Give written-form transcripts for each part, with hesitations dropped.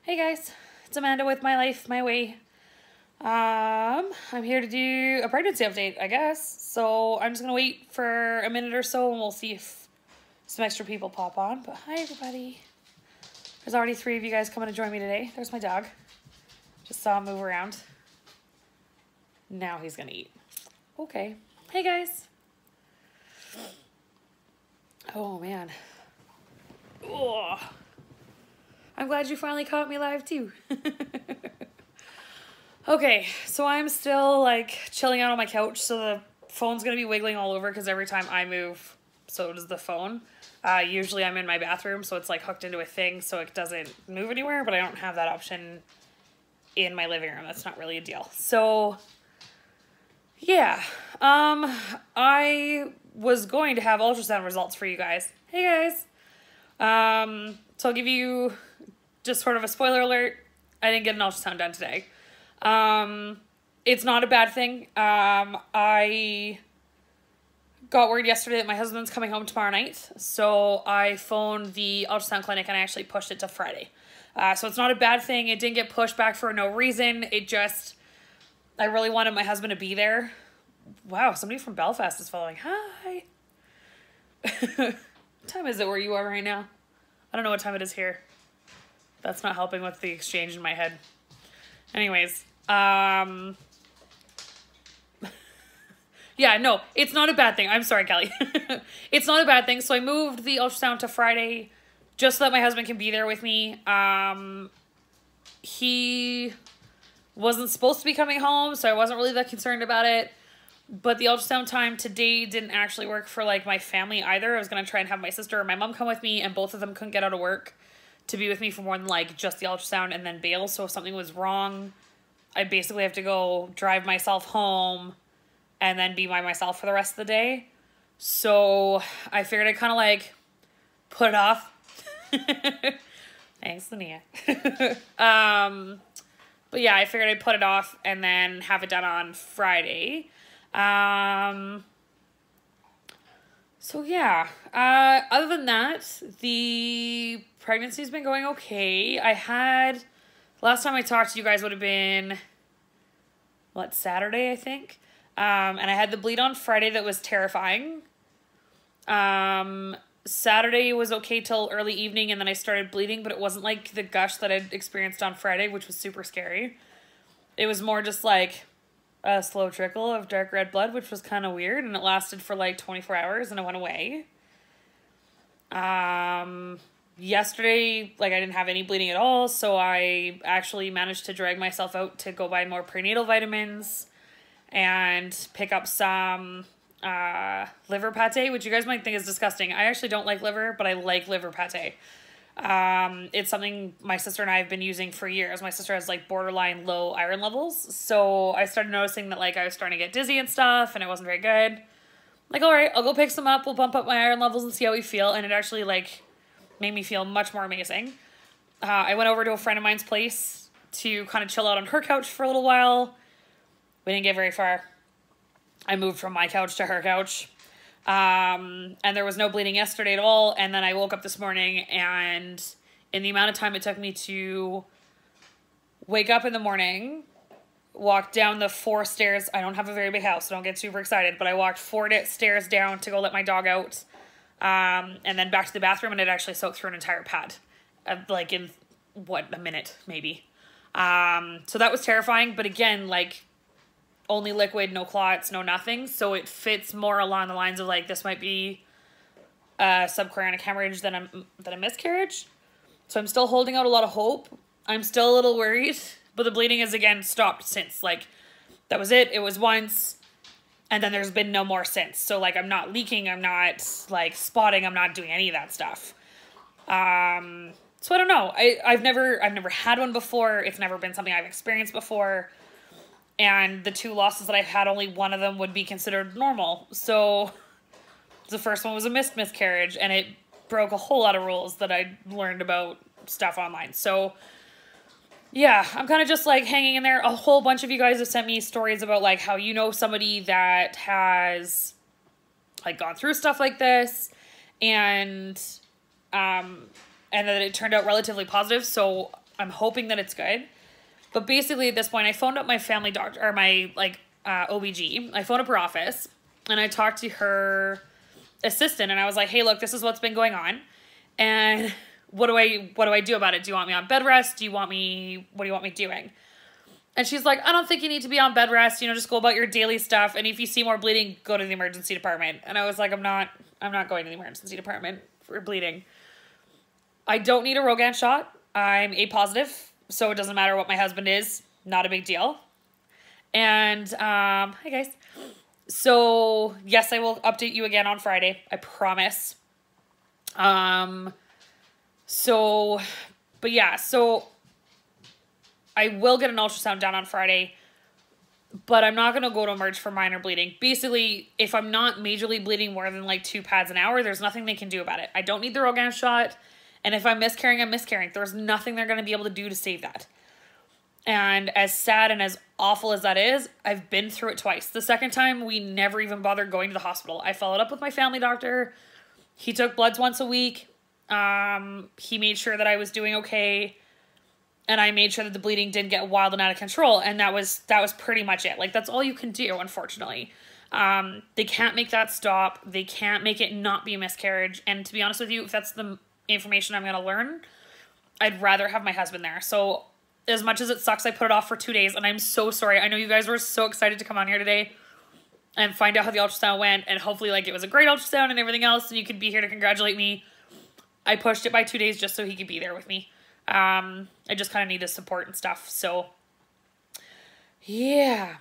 Hey guys, it's Amanda with My Life, My Way. I'm here to do a pregnancy update, I guess. So I'm just gonna wait for a minute or so and we'll see if some extra people pop on. But hi everybody. There's already 3 of you guys coming to join me today. There's my dog. Just saw him move around. Now he's gonna eat. Okay. Hey guys. Oh man. Oh. I'm glad you finally caught me live too. Okay, so I'm still like chilling out on my couch, so the phone's gonna be wiggling all over because every time I move, so does the phone. Usually I'm in my bathroom, so it's like hooked into a thing so it doesn't move anywhere, but I don't have that option in my living room. That's not really a deal. So yeah, I was going to have ultrasound results for you guys. Hey guys. So I'll give you just sort of a spoiler alert. I didn't get an ultrasound done today. It's not a bad thing. I got word yesterday that my husband's coming home tomorrow night. So I phoned the ultrasound clinic and I actually pushed it to Friday. So it's not a bad thing. It didn't get pushed back for no reason. It just, I really wanted my husband to be there. Wow, somebody from Belfast is following. Hi. What time is it where you are right now? I don't know what time it is here. That's not helping with the exchange in my head. Anyways, yeah, no, it's not a bad thing. I'm sorry, Kelly. It's not a bad thing. So I moved the ultrasound to Friday just so that my husband can be there with me. He wasn't supposed to be coming home, so I wasn't really that concerned about it. But the ultrasound time today didn't actually work for like my family either. I was going to try and have my sister or my mom come with me, and both of them couldn't get out of work to be with me for more than like just the ultrasound and then bail. So if something was wrong, I basically have to go drive myself home and then be by myself for the rest of the day. So I figured I'd kind of like put it off. Thanks, Linnea. But yeah, I figured I'd put it off and then have it done on Friday. So yeah, other than that, the pregnancy's been going okay. Last time I talked to you guys would have been, what, Saturday, I think? And I had the bleed on Friday that was terrifying. Saturday was okay till early evening, and then I started bleeding, but it wasn't like the gush that I'd experienced on Friday, which was super scary. It was more just like a slow trickle of dark red blood, which was kind of weird, and it lasted for like 24 hours, and it went away. Yesterday, like, I didn't have any bleeding at all, so I actually managed to drag myself out to go buy more prenatal vitamins and pick up some liver pate, which you guys might think is disgusting. I actually don't like liver, but I like liver pate. It's something my sister and I have been using for years. My sister has like borderline low iron levels, so I started noticing that like I was starting to get dizzy and stuff, and it wasn't very good. Like, all right, I'll go pick some up, we'll bump up my iron levels and see how we feel, and it actually like made me feel much more amazing. I went over to a friend of mine's place to kind of chill out on her couch for a little while. We didn't get very far. I moved from my couch to her couch. And there was no bleeding yesterday at all. And then I woke up this morning, and in the amount of time it took me to wake up in the morning, walk down the 4 stairs. I don't have a very big house, so don't get super excited, but I walked 4 stairs down to go let my dog out. And then back to the bathroom, and it actually soaked through an entire pad, like in what, a minute maybe. So that was terrifying, but again, like, only liquid, no clots, no nothing. So it fits more along the lines of like, this might be a subchorionic hemorrhage than a miscarriage. So I'm still holding out a lot of hope. I'm still a little worried, but the bleeding has again stopped since. Like, that was it. It was once, and then there's been no more since. So like, I'm not leaking. I'm not like spotting. I'm not doing any of that stuff. So I don't know. I've never had one before. It's never been something I've experienced before. And the 2 losses that I've had, only one of them would be considered normal. So the first one was a miscarriage, and it broke a whole lot of rules that I learned about stuff online. So yeah, I'm kind of just like hanging in there. A whole bunch of you guys have sent me stories about like how you know somebody that has like gone through stuff like this, and that it turned out relatively positive. So I'm hoping that it's good. But basically at this point, I phoned up my family doctor, or my OBG. I phoned up her office and I talked to her assistant and I was like, hey, look, this is what's been going on. And what do I do about it? Do you want me on bed rest? What do you want me doing? And she's like, I don't think you need to be on bed rest. You know, just go about your daily stuff. And if you see more bleeding, go to the emergency department. And I was like, I'm not going to the emergency department for bleeding. I don't need a Rogan shot. I'm A positive, so it doesn't matter what my husband is. Not a big deal. And, hi guys. So, yes, I will update you again on Friday. I promise. But yeah, so I will get an ultrasound done on Friday, but I'm not going to go to emerge for minor bleeding. Basically, if I'm not majorly bleeding more than like 2 pads an hour, there's nothing they can do about it. I don't need the Rogan shot. And if I'm miscarrying, I'm miscarrying. There's nothing they're going to be able to do to save that. And as sad and as awful as that is, I've been through it twice. The second time, we never even bothered going to the hospital. I followed up with my family doctor. He took bloods once a week. He made sure that I was doing okay. And I made sure that the bleeding didn't get wild and out of control. And that was pretty much it. Like, that's all you can do, unfortunately. They can't make that stop. They can't make it not be a miscarriage. And to be honest with you, if that's the information I'm going to learn, I'd rather have my husband there. So as much as it sucks, I put it off for 2 days. And I'm so sorry. I know you guys were so excited to come on here today and find out how the ultrasound went. And hopefully, like, it was a great ultrasound and everything else. And you could be here to congratulate me. I pushed it by 2 days just so he could be there with me. I just kind of need his support and stuff. So, yeah.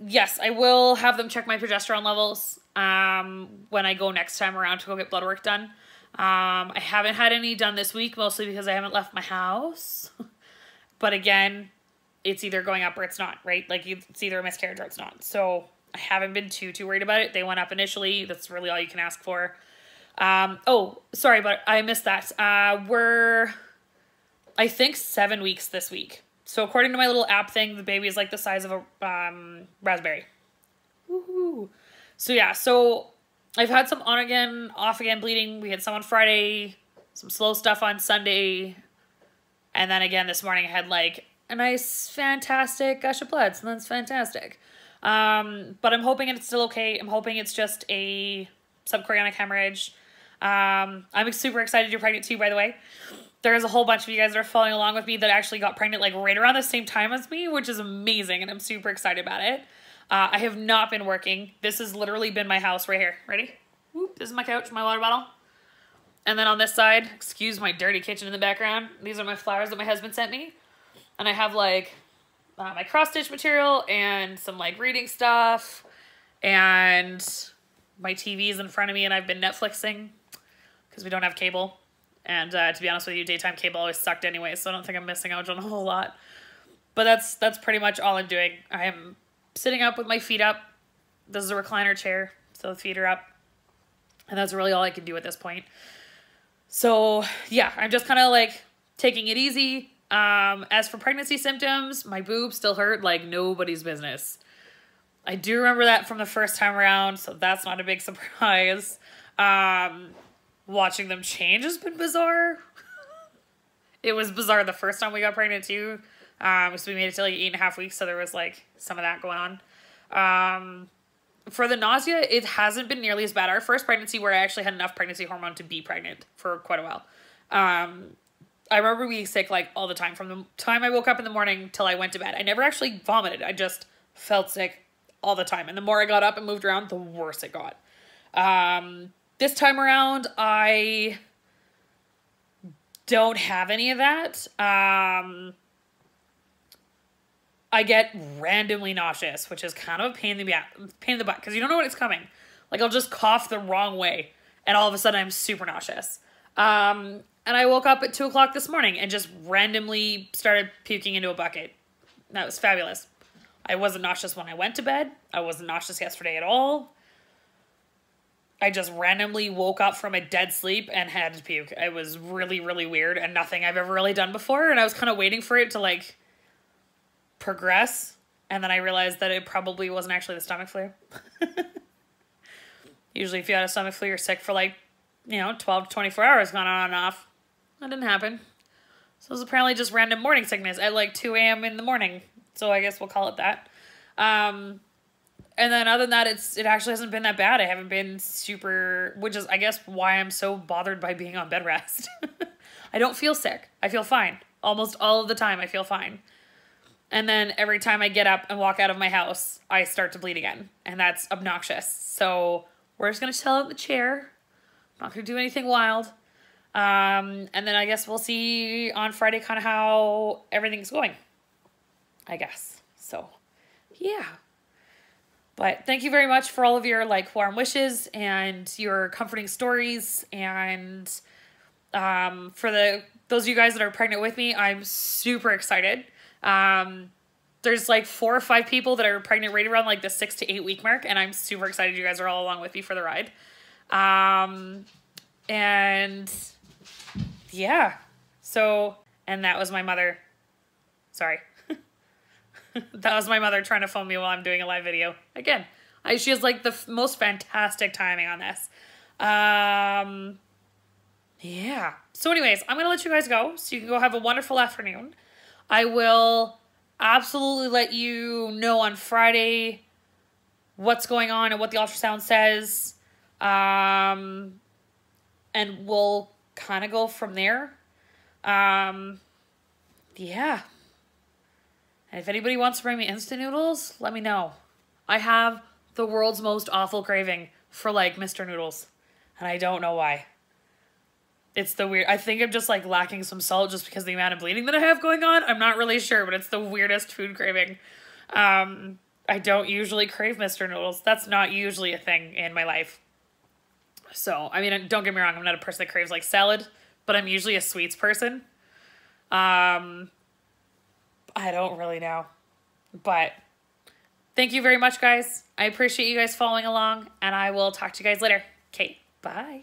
Yes, I will have them check my progesterone levels when I go next time around to go get blood work done. I haven't had any done this week, mostly because I haven't left my house. But again, it's either going up or it's not, right? Like, it's either a miscarriage or it's not. So I haven't been too worried about it. They went up initially. That's really all you can ask for. Oh, sorry, but I missed that. We're, I think, 7 weeks this week. So according to my little app thing, the baby is like the size of a raspberry. Woohoo. So yeah, so I've had some on again, off again bleeding. We had some on Friday, some slow stuff on Sunday. And then again this morning I had like a nice, fantastic gush of blood. So that's fantastic. But I'm hoping it's still okay. I'm hoping it's just a subchorionic hemorrhage. I'm super excited you're pregnant too, by the way. There's a whole bunch of you guys that are following along with me that actually got pregnant like right around the same time as me, which is amazing, and I'm super excited about it. I have not been working. This has literally been my house right here. Ready? Whoop, this is my couch, my water bottle. And then on this side, excuse my dirty kitchen in the background, these are my flowers that my husband sent me. And I have like my cross-stitch material and some like reading stuff, and my TV's in front of me, and I've been Netflixing because we don't have cable. And to be honest with you, daytime cable always sucked anyway, so I don't think I'm missing out on a whole lot. But that's pretty much all I'm doing. I am sitting up with my feet up. This is a recliner chair, so the feet are up. And that's really all I can do at this point. So yeah, I'm just kind of like taking it easy. As for pregnancy symptoms, my boobs still hurt like nobody's business. I do remember that from the first time around, so that's not a big surprise. Watching them change has been bizarre. It was bizarre the first time we got pregnant too. So we made it to like 8.5 weeks, so there was like some of that going on. For the nausea, it hasn't been nearly as bad. Our first pregnancy, where I actually had enough pregnancy hormone to be pregnant for quite a while. I remember being sick like all the time, from the time I woke up in the morning till I went to bed. I never actually vomited. I just felt sick all the time. And the more I got up and moved around, the worse it got. This time around, I don't have any of that. I get randomly nauseous, which is kind of a pain in the butt, because you don't know when it's coming. Like, I'll just cough the wrong way, and all of a sudden I'm super nauseous. And I woke up at 2 o'clock this morning and just randomly started puking into a bucket. That was fabulous. I wasn't nauseous when I went to bed. I wasn't nauseous yesterday at all. I just randomly woke up from a dead sleep and had to puke. It was really, really weird and nothing I've ever really done before. And I was kind of waiting for it to like progress. And then I realized that it probably wasn't actually the stomach flu. Usually if you had a stomach flu, you're sick for like, 12 to 24 hours going on and off. That didn't happen. So it's apparently just random morning sickness at like 2 a.m. in the morning. So I guess we'll call it that. And then other than that, it actually hasn't been that bad. I haven't been super, which is I guess why I'm so bothered by being on bed rest. I don't feel sick. I feel fine. Almost all of the time I feel fine. And then every time I get up and walk out of my house, I start to bleed again. And that's obnoxious. So we're just going to chill out in the chair. I'm not going to do anything wild. And then I guess we'll see on Friday kind of how everything's going. I guess. So, yeah. But thank you very much for all of your like warm wishes and your comforting stories. And for those of you guys that are pregnant with me, I'm super excited. There's like 4 or 5 people that are pregnant right around like the 6 to 8 week mark, and I'm super excited you guys are all along with me for the ride. And yeah, so, and that was my mother. Sorry. That was my mother trying to phone me while I'm doing a live video. Again, she has like the most fantastic timing on this. Yeah. So anyways, I'm going to let you guys go so you can go have a wonderful afternoon. I will absolutely let you know on Friday what's going on and what the ultrasound says. And we'll kind of go from there. Yeah. And if anybody wants to bring me instant noodles, let me know. I have the world's most awful craving for like Mr. Noodles. And I don't know why. It's the weird, I think I'm just like lacking some salt just because of the amount of bleeding that I have going on. I'm not really sure, but it's the weirdest food craving. I don't usually crave Mr. Noodles. That's not usually a thing in my life. So, I mean, don't get me wrong. I'm not a person that craves like salad, but I'm usually a sweets person. I don't really know, but thank you very much, guys. I appreciate you guys following along, and I will talk to you guys later. Okay, bye.